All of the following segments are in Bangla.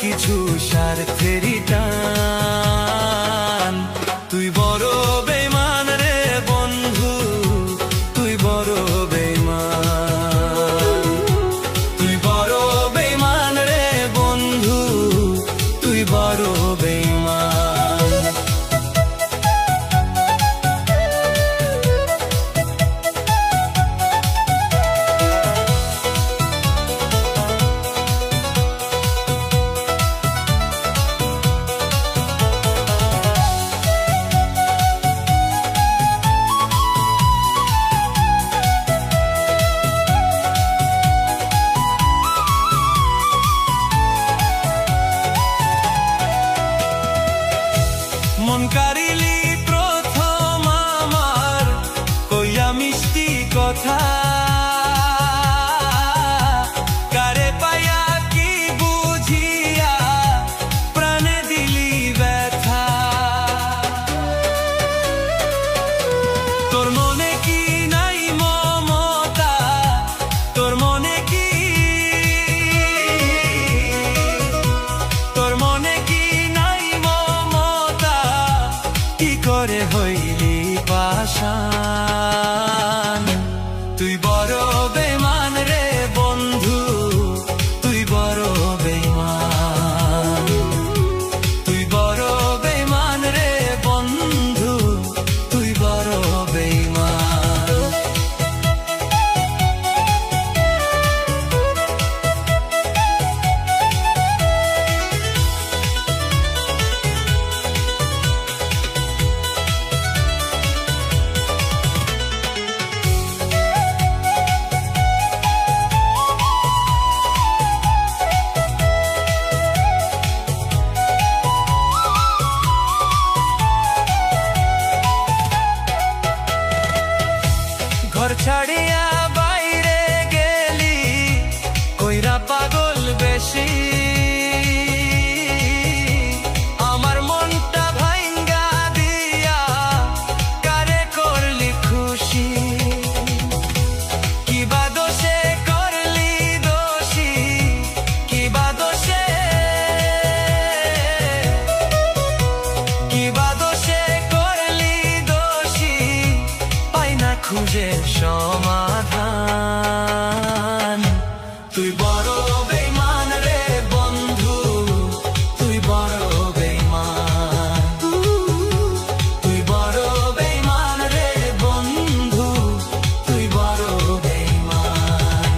কিছু স্বার্থেরই টান। তুই বড় বেঈমান রে বন্ধু, তুই বড় বেঈমান, তুই বড় বেঈমান রে বন্ধু, তুই বড় বেঈমান। মন কারিলি প্রথম আমার কইয়া মিষ্টি কথা, কারে পাইয়া কি বুঝিয়া প্রাণে দিলি ব্যথা। তোর মনে কি নাই মমতা, তোর মনে কি, তোর মনে কি নাই মমতা, কি করে হইলি পাষাণ। তুই বড় বেঈমান রে বন্ধু, তুই বড় বেঈমান, তুই বড় বেঈমান রে বন্ধু, তুই বড় বেঈমান। ঘর ছাড়িয়া বাইরে গেলি কইরা পাগল বেশি, আমার মনটা ভাঙ্গা দিয়া কারে করলি খুশি। কিবা দোষে করলি দোষী, কিবা দোষে, কিবা দোষে করলি দোষী, পাই না খুঁজে সমাধান। তুই বড় বেঈমান রে বন্ধু, তুই বড় বেঈমান, তুই বড় বেঈমান রে বন্ধু, তুই বড় বেঈমান।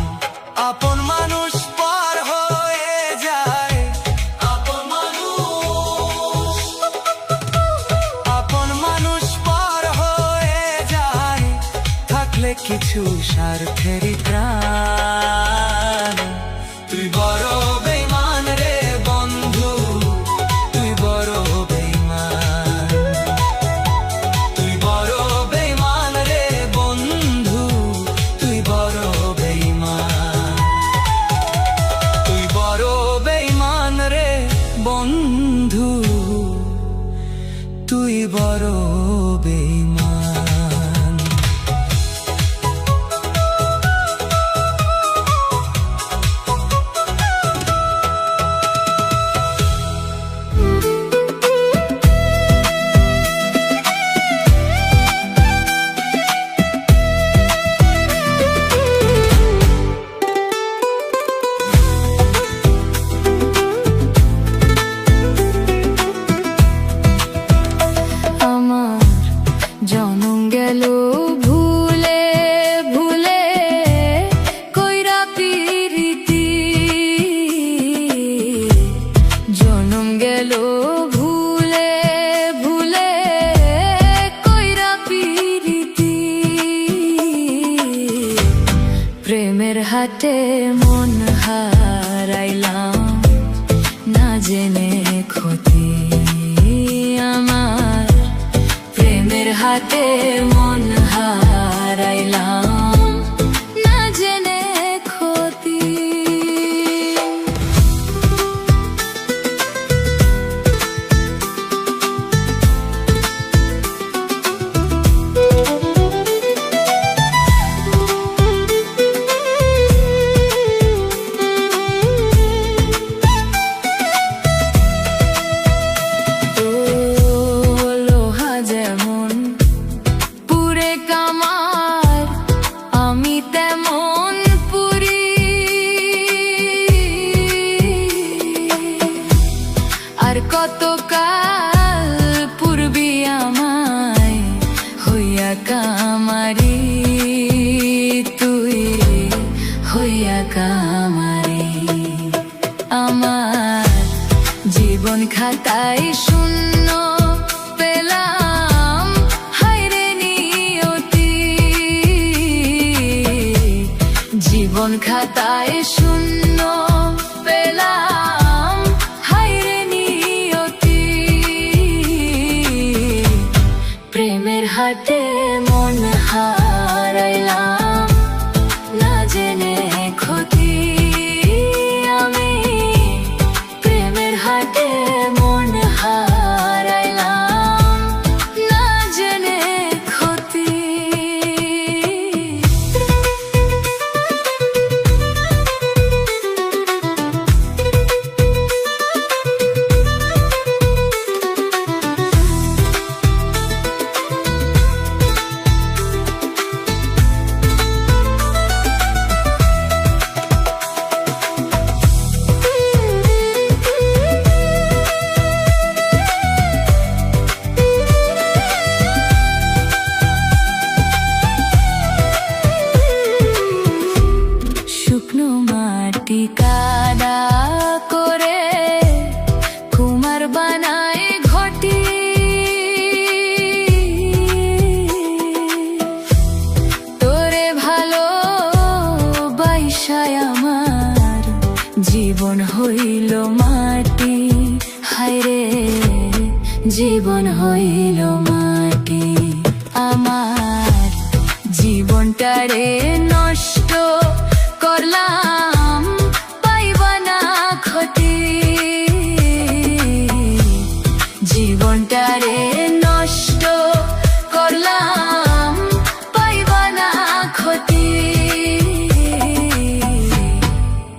আপন মানুষ পর হয়ে যায়, আপন মানুষ, আপন মানুষ পর হয়ে যায়, থাকলে কিছু স্বার্থেরই প্রাণ। তুই বড় বেঈমান রে বন্ধু, তুই বড় বেঈমান, তুই বড় বেঈমান রে বন্ধু, তুই বড় বেঈমান, তুই বড় বেঈমান রে বন্ধু, তুই বড় বেঈমান। কতকাল পূর্বে আমায় হইয়া কামারি, তুই হইয়া কামারি। আমার জীবন খাতায় শূন্য পেলাম, হায়রে নিয়তি। জীবন খাতায় শূন্য পেলাম, হায়রে নিয়তি। প্রেমের হাটে মন হারাইলাম, না জেনে ক্ষতি আমি। প্রেমের হাটে মন হারাইলাম, না জেনে ক্ষতি। শুকনো মাটি কাদা করে কুমার বানায় ঘটি, তোরে ভালো বাইসায় আমার জীবন হইল মাটি। হায়রে জীবন হইল মাটি। আমার জীবনটারে নষ্ট করলাম, পাইবা না ক্ষতি। জীবনটারে নষ্ট করলাম, পাইবা না ক্ষতি।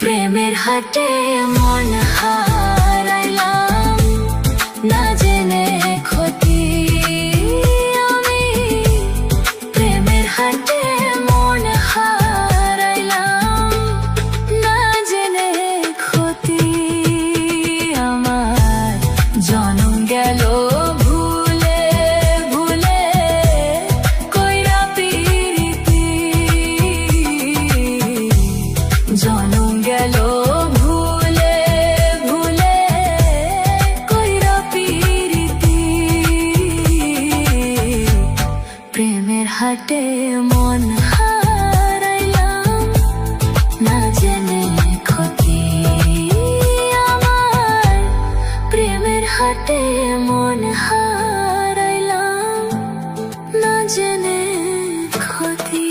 প্রেমের হাটে মন হারাইলাম, না জেনে ক্ষতি আমি। প্রেমের হাটে মন হারাইলাম, না জেনে ক্ষতি। আমার জনম গেল ভুলে ভুলে, কইরা পিরিতি। জনম গেল ভুলে ভুলে, কইরা পিরিতি। প্রেমের হাটে মন হারাইলাম, না জেনে ক্ষতি আমার। প্রেমের হাটে মন হারাইলাম, না জেনে ক্ষতি।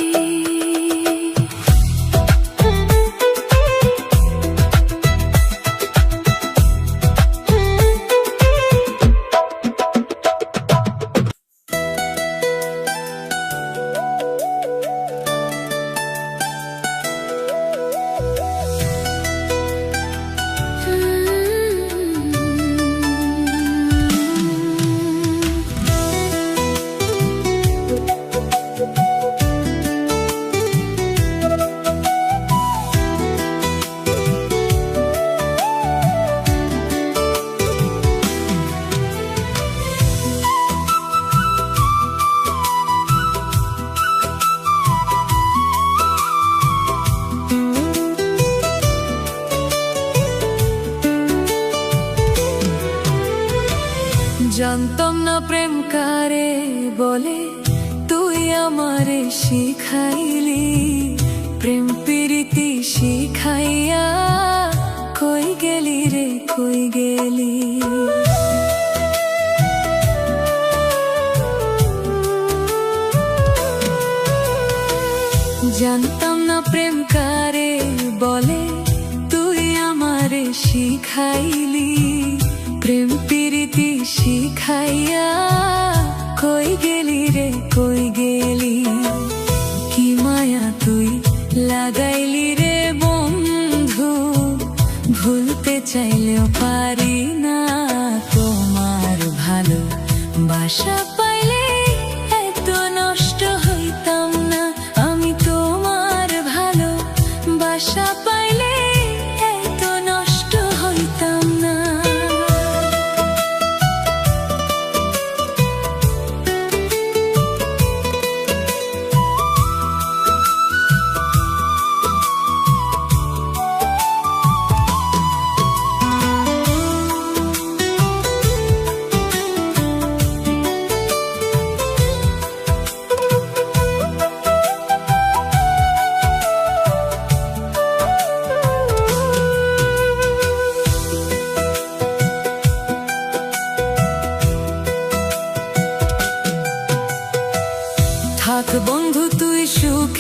জানতাম না প্রেম কারে বলে, তুই আমারে শিখাইলি। প্রেম প্রীতি শিখাইয়া কই গেলি রে, কই গেলি। জানতাম না প্রেম কারে বলে, তুই আমারে শিখাইলি। প্রেম প্রীতি শিখাইয়া কই গেলি রে, কই গেলি। কি মায়া তুই লাগাইলি রে বন্ধু, ভুলতে চাইলেও পারি না তোমার ভালো বাসা পাইলে এত নষ্ট হইতাম না। আমি তোমার ভালো বাসা পাইলে এত নষ্ট হইতাম না।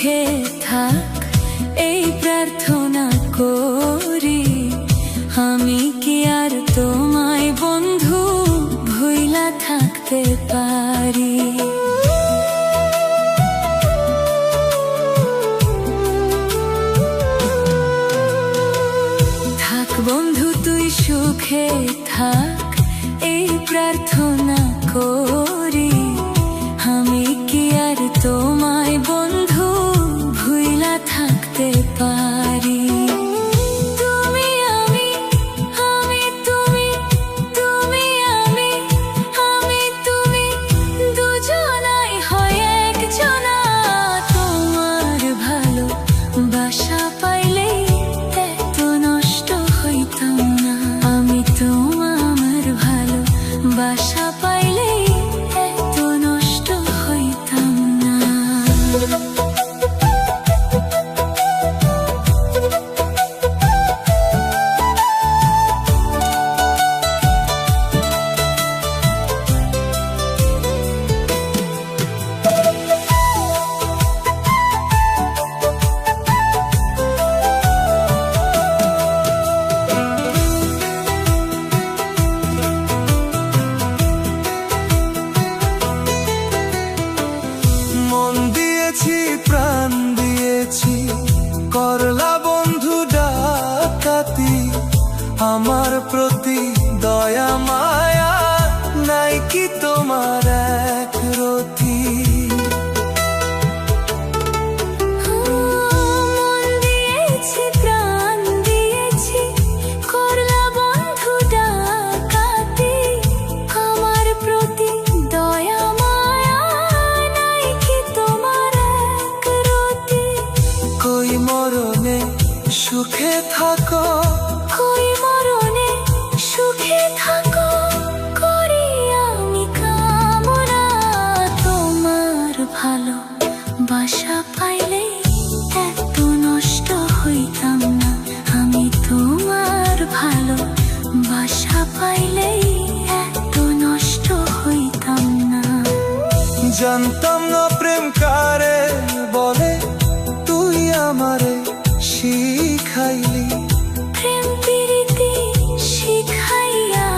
সুখে থাক এই প্রার্থনা করি। আমি কি আর তোমায় বন্ধু ভুইলা থাকতে পারি? থাক বন্ধু তুই সুখে থাক এই প্রার্থনা করি। আমি কি আর তোমায় বন্ধু ভুইলা থাকতে পারি? তুমি আমি, আমি তুমি, তুমি আমি, আমি তুমি, দুজনাই হয় একজনা। তোমার ভালো বাসা পাইলেই এত নষ্ট হইতাম না। আমি তোমার ভালো বাসা পাইলেই এত নষ্ট হইতাম না। মন দিয়েছি প্রাণ দিয়েছি করলা বন্ধু ডাকাতি। আমার প্রতি দয়া মায়া নাই কি তোমার এক রতি? মন দিয়েছি প্রাণ দিয়েছি করলা বন্ধু ডাকাতি। আমার প্রতি দয়া মায়া নাই কি তোমার এক রতি? কই মরণে সুখে থাকো, কই মরণে সুখে থাকো করি আমি কামনা। তোমার ভালো বাসা পাইলেই এত নষ্ট হইতাম না। আমি তোমার ভালো বাসা পাইলেই এত নষ্ট হইতাম না। জানতাম না প্রেম কারে বলে, তুই আমারে শিখাইলি। প্রেম প্রীতি শিখাইয়া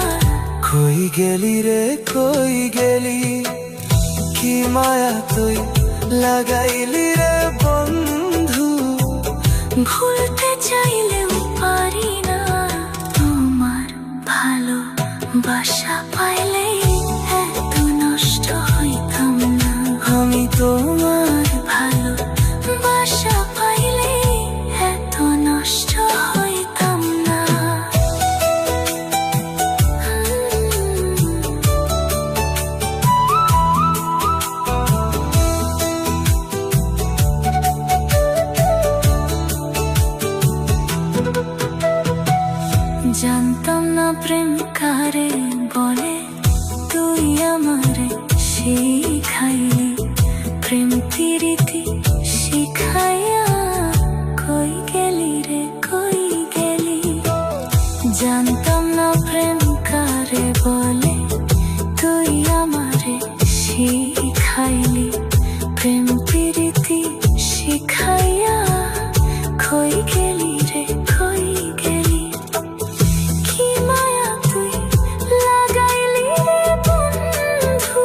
কই গেলি রে কই গেলি? কি মায়া তুই লাগাইলি রে বন্ধু? ভুলতে চাইলেও পারি না। তোমার ভালো বাসা পাইলেই এত নষ্ট হইতাম না। আমি তোমার ভালো বাসা পাইলেই এত নষ্ট হইতাম না। জানতাম না প্রেম কারে বলে, তুই আমারে শিখাইলি। প্রেম প্রীতি শিখাইয়া কই গেলি রে কই গেলি? জানতাম না প্রেম কারে বলে, তুই আমারে শিখাইলি। প্রেম প্রীতি শিখাইয়া কই গেলি রে কই গেলি? কি মায়া তুই লাগাইলি রে বন্ধু?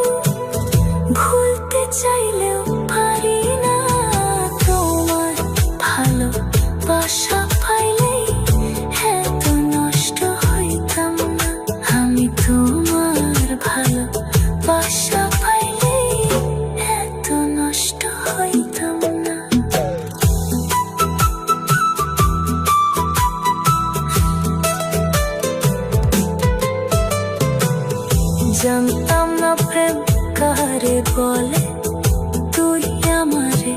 ভুলতে চাইলেও পারি না। তোমার ভালো বাসা পাইলেই এত নষ্ট হইতাম না। আমি তোমার ভালো বাসা পাইলেই এত নষ্ট হইতাম না। জানতাম না প্রেম কারে বলে, তুই আমারে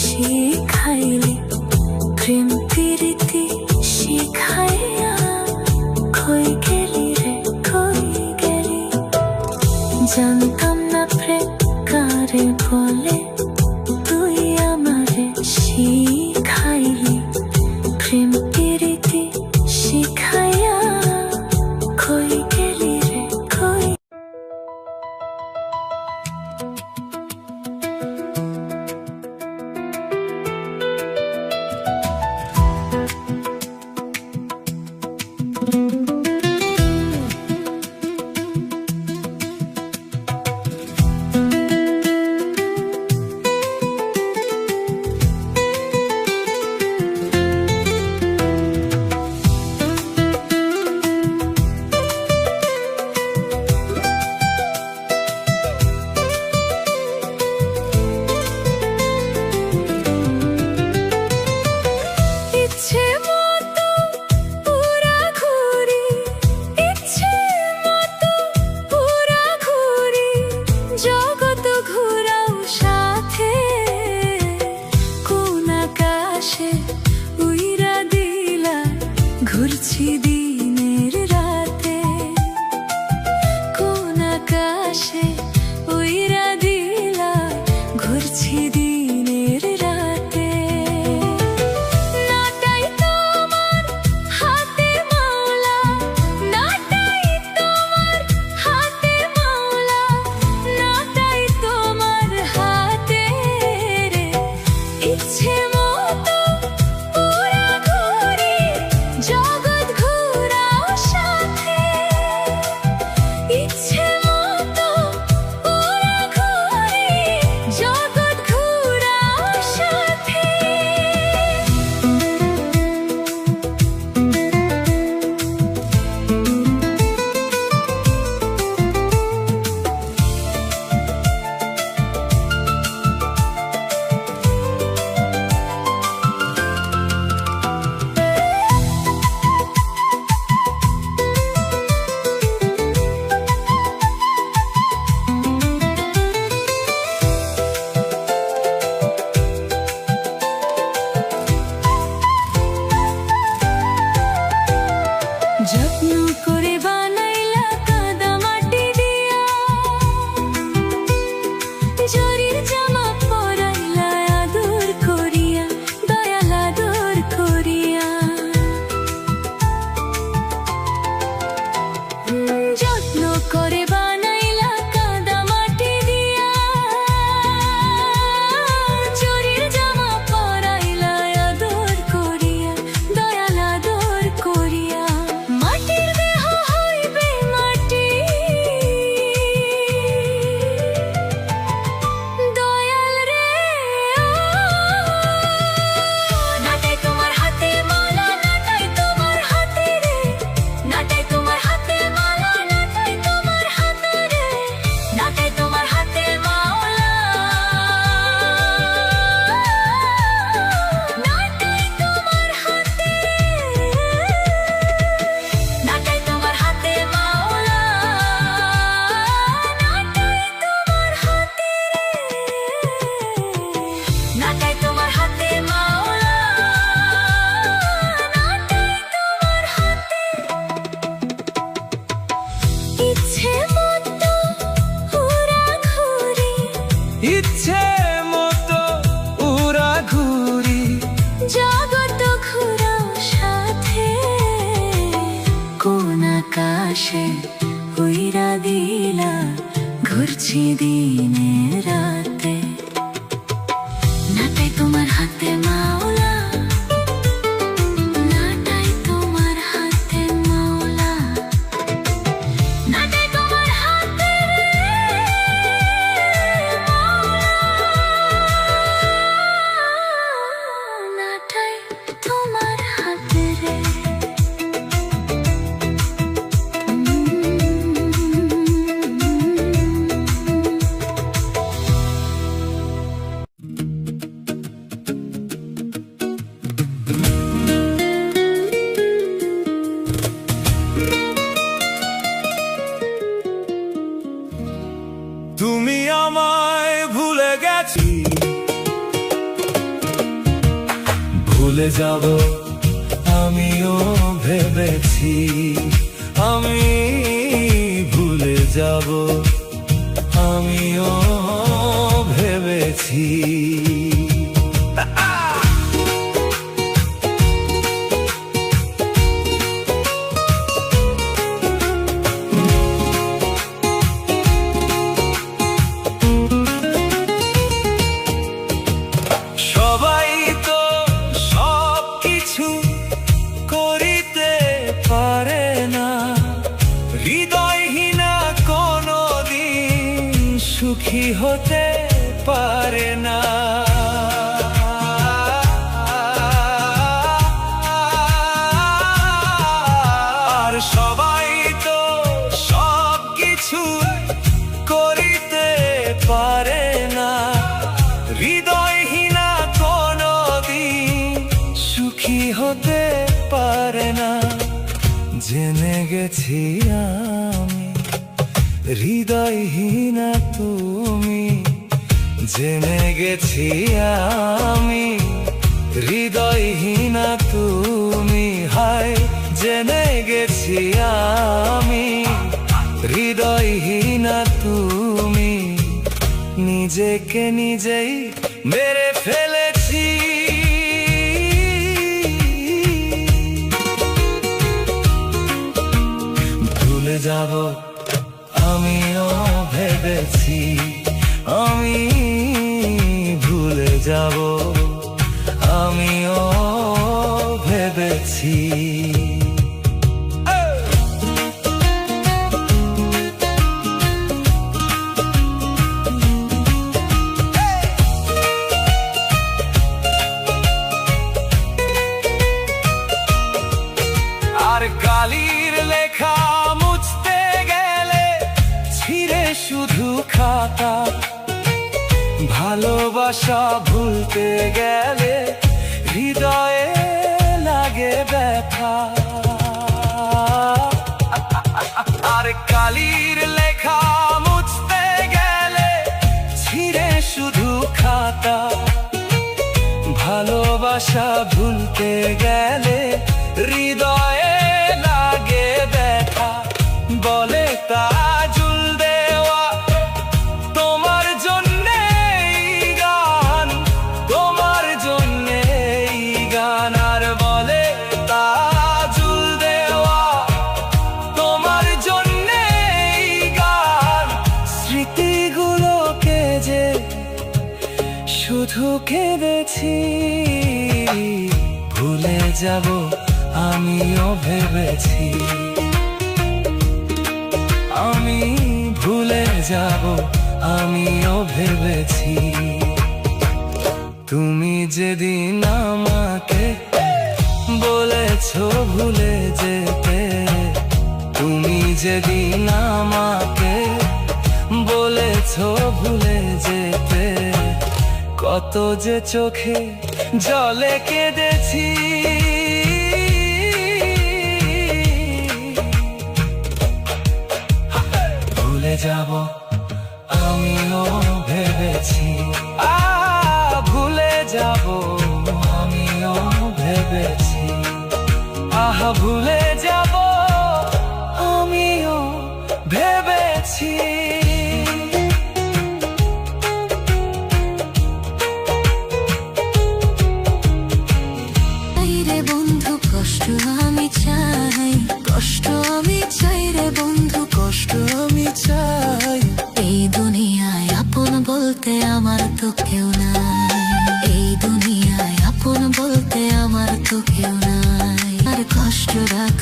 শিখাইলি। প্রেম প্রীতি শিখাইয়া কই গেলি রে কই গেলি? জানতাম না প্রেম কারে বলে, তুই আমারে শিখাইলি। প্রেম প্রীতি শিখাইয়া কই গেলি রে কই? করে বানাইলা কাদা মাটি দিয়া, জরির জামা পরাইলা আদর করিয়া, দয়াল আদর করিয়া। যত্ন করে বানাইলা কাদা মাটি দিয়া, জরির জামা পরাইলা আদর করিয়া, দয়াল আদর করিয়া। মাটির দেহ হইবে মাটি, দয়াল রে নাটাই তোমার হাতে মালা, নাটাই তোমার হাতে রে, নাটাই তোমার হাতে মালা, নাটাই তোমার হাতে রে, নাটাই তোমার হাতে মাওলা, নাটাই তোমার হাতে, নাটাই তোমার হাতে মাওলা, নাটাই তোমার হাতে রে, নাটাই তোমার হাতে মাওলা, নাটাই তোমার হাতে। ইচ্ছে মতো উড়া ঘুরি, ইচ্ছে মতো উড়া ঘুরি, জগৎ ঘুরাও সাথে, কোন আকাশে উইরা দিলা, ঘুরছি দিনে রাতে। নাটাই তোমার হাতে মাওলা, নাটাই তোমার হাতে মাওলা, নাটাই তোমার হাতে রে মাওলা, নাটাই তোমার হাতে রে। তুমি আমায় ভুলে গেছি, ভুলে যাব আমিও ভেবেছি, আমি ভুলে যাব আমিও ভেবেছি। সবাই তো সব কিছু করিতে পারে না, হৃদয়হীনা কোনদিন সুখী হতে পারে না। আর সবাই তো সব কিছু করিতে পারে না, হৃদয়হীনা কোনদিন সুখী হতে পারে না। জেনে গেছি আমি হৃদয়হীনা তুমি, জেনে গেছি আমি হৃদয়হীনা তুমি, হায় জেনে গেছি আমি হৃদয়হীনা তুমি। নিজেকে নিজেই মেরে ফেলেছি, ভুলে যাব আমিও ভেবেছি, আমি ভুলে যাব আমিও ভেবেছি। আর কালির লেখা মুছতে গেলে ছিঁড়ে শুধু খাতা, ভালোবাসা ভুলতে গেলে হৃদয়ে লাগে ব্যথা। আর কালির লেখা মুছতে গেলে ছিঁড়ে শুধু খাতা, ভালোবাসা ভুলতে গেলে হৃদয়ে লাগে ব্যথা। কেঁদেছি, ভুলে যাব আমিও ভেবেছি, আমি ভুলে যাব আমিও ভেবেছি। তুমি যেদিন আমাকে বলেছো ভুলে যেতে, তুমি যেদিন আমাকে বলেছো ভুলে যেতে, কত যে চোখে জলে কেঁদেছি। ভুলে যাব আমিও ভেবেছি, ভুলে যাব আমিও ভেবেছি, আহা ভুলে যাব আমিও ভেবেছি। বন্ধু কষ্ট আমি চাই, কষ্ট আমি চাই রে বন্ধু, কষ্ট আমি চাই। এই দুনিয়ায় আপন বলতে আমার তো কেউ নাই, এই দুনিয়ায় আপন বলতে আমার তো কেউ নাই। আর কষ্ট রাখ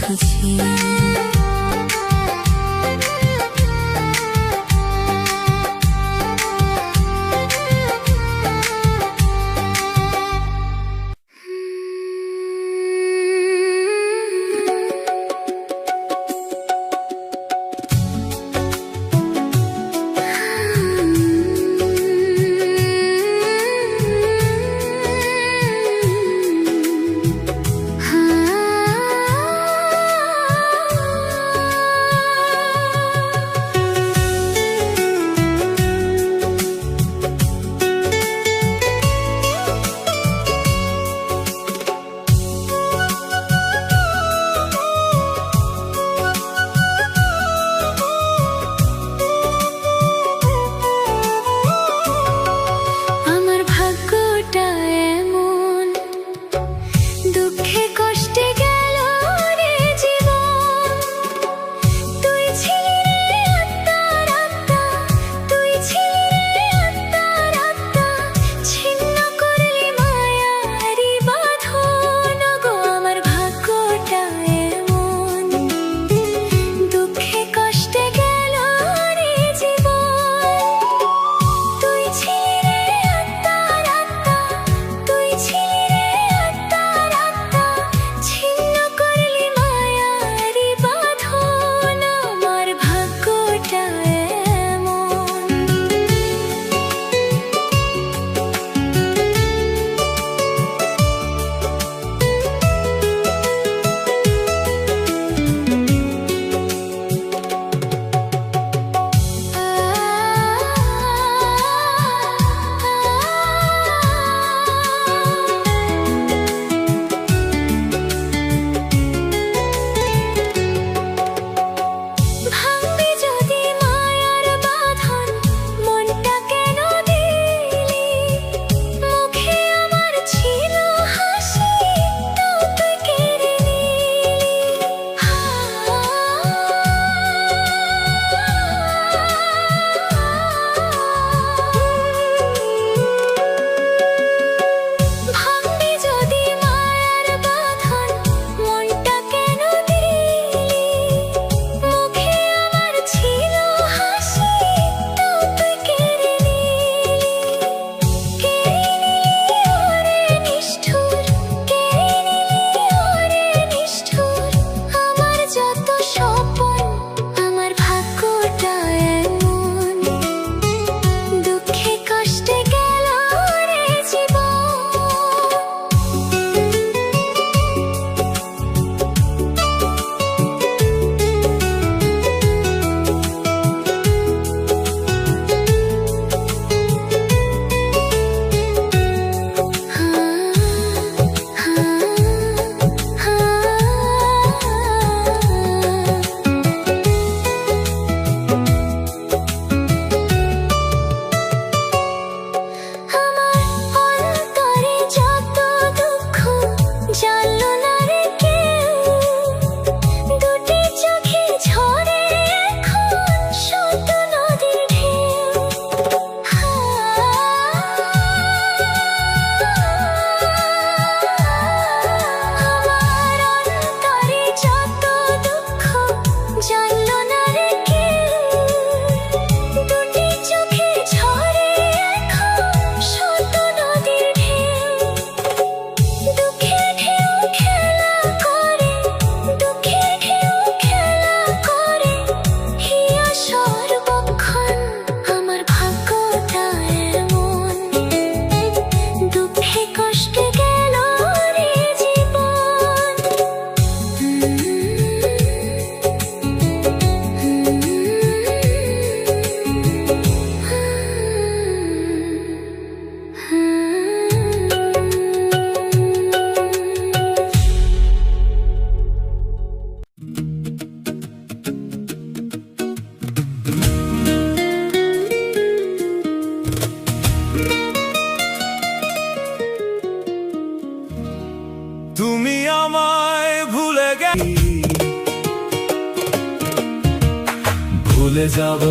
ভুলে যাব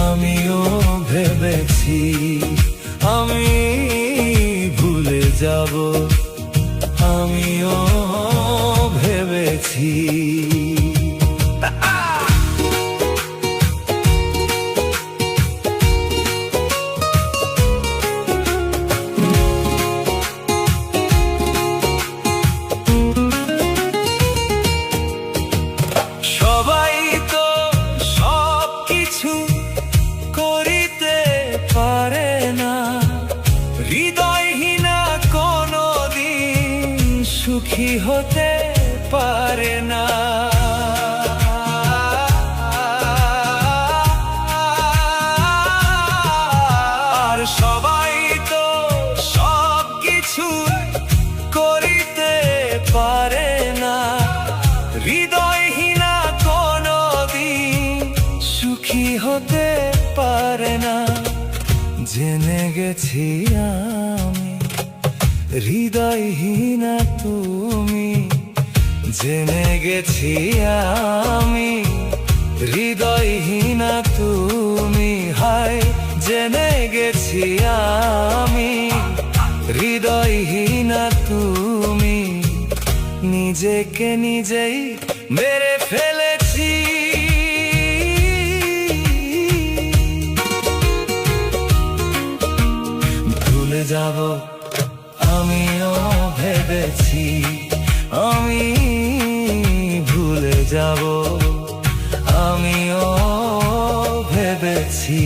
আমিও ভেবেছি, আমি ভুলে যাব আমিও ভেবেছি। সবাই তো সব কিছু করিতে পারে না, হৃদয়হীনা কোনদিন সুখী হতে পারে না। আর সবাই তো সব কিছু করিতে পারে না, হৃদয়হীনা কোনদিন সুখী হতে পারে না। জেনে গেছি আমি হৃদয়হীনা তুমি, জেনে গেছি আমি হৃদয়হীনা তুমি, হায় জেনে গেছি আমি হৃদয়হীনা তুমি। নিজেকে নিজেই মেরে ফেলেছি, ভুলে যাব আমিও ভেবেছি, আমি ভুলে যাব আমিও ভেবেছি।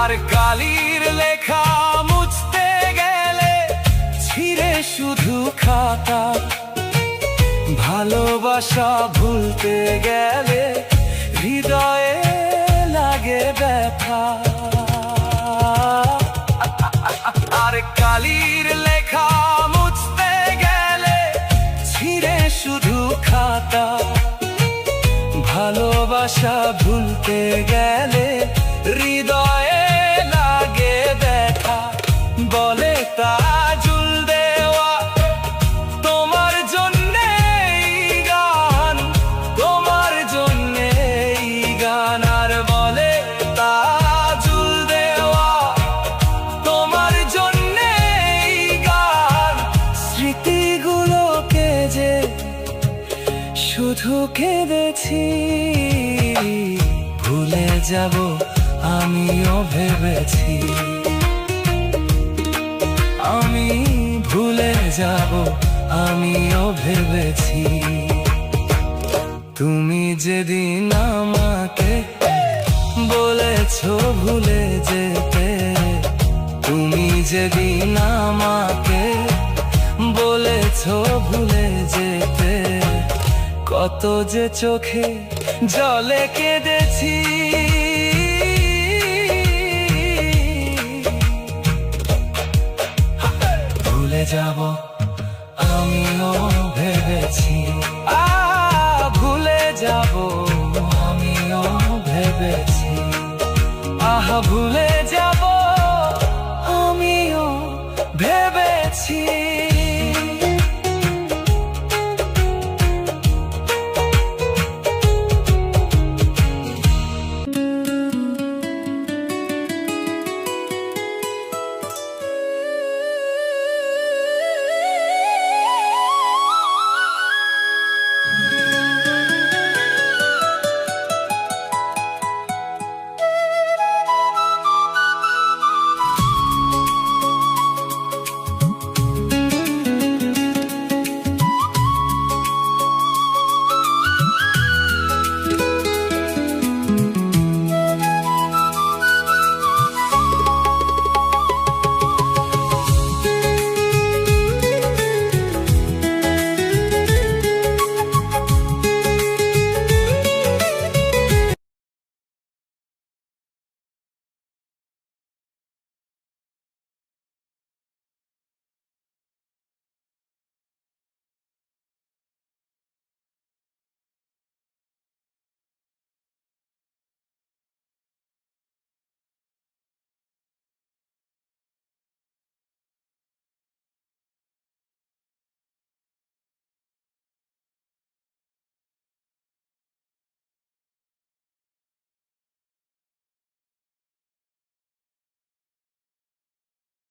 আর কালির লেখা মুছতে গেলে ছিঁড়ে শুধু খাতা, ভালোবাসা ভুলতে গেলে হৃদয়ে লাগে ব্যথা। আর কালির লেখা মুছতে গেলে ছিঁড়ে শুধু খাতা, ভালোবাসা ভুলতে গেলে হৃদয়ে লাগে ব্যথা। বলে তাজুল দেওয়া তোমার জন্যে এই গান, তোমার জন্যে এই গান। আর বলে তাজুল দেওয়া তোমার জন্যে এই গান, স্মৃতিগুলোকে যে শুধু কেঁদেছি। ভুলে যাব আমিও ভেবেছি, আমি ভুলে যাব আমিও ভেবেছি। তুমি যেদিন আমাকে বলেছো ভুলে যেতে, তুমি যেদিন আমাকে বলেছো ভুলে যেতে, কত যে চোখে জলে কেঁদেছি। ভুলে যাব আমিও ভেবেছি, ভুলে যাব আমিও ভেবেছি, আহা ভুলে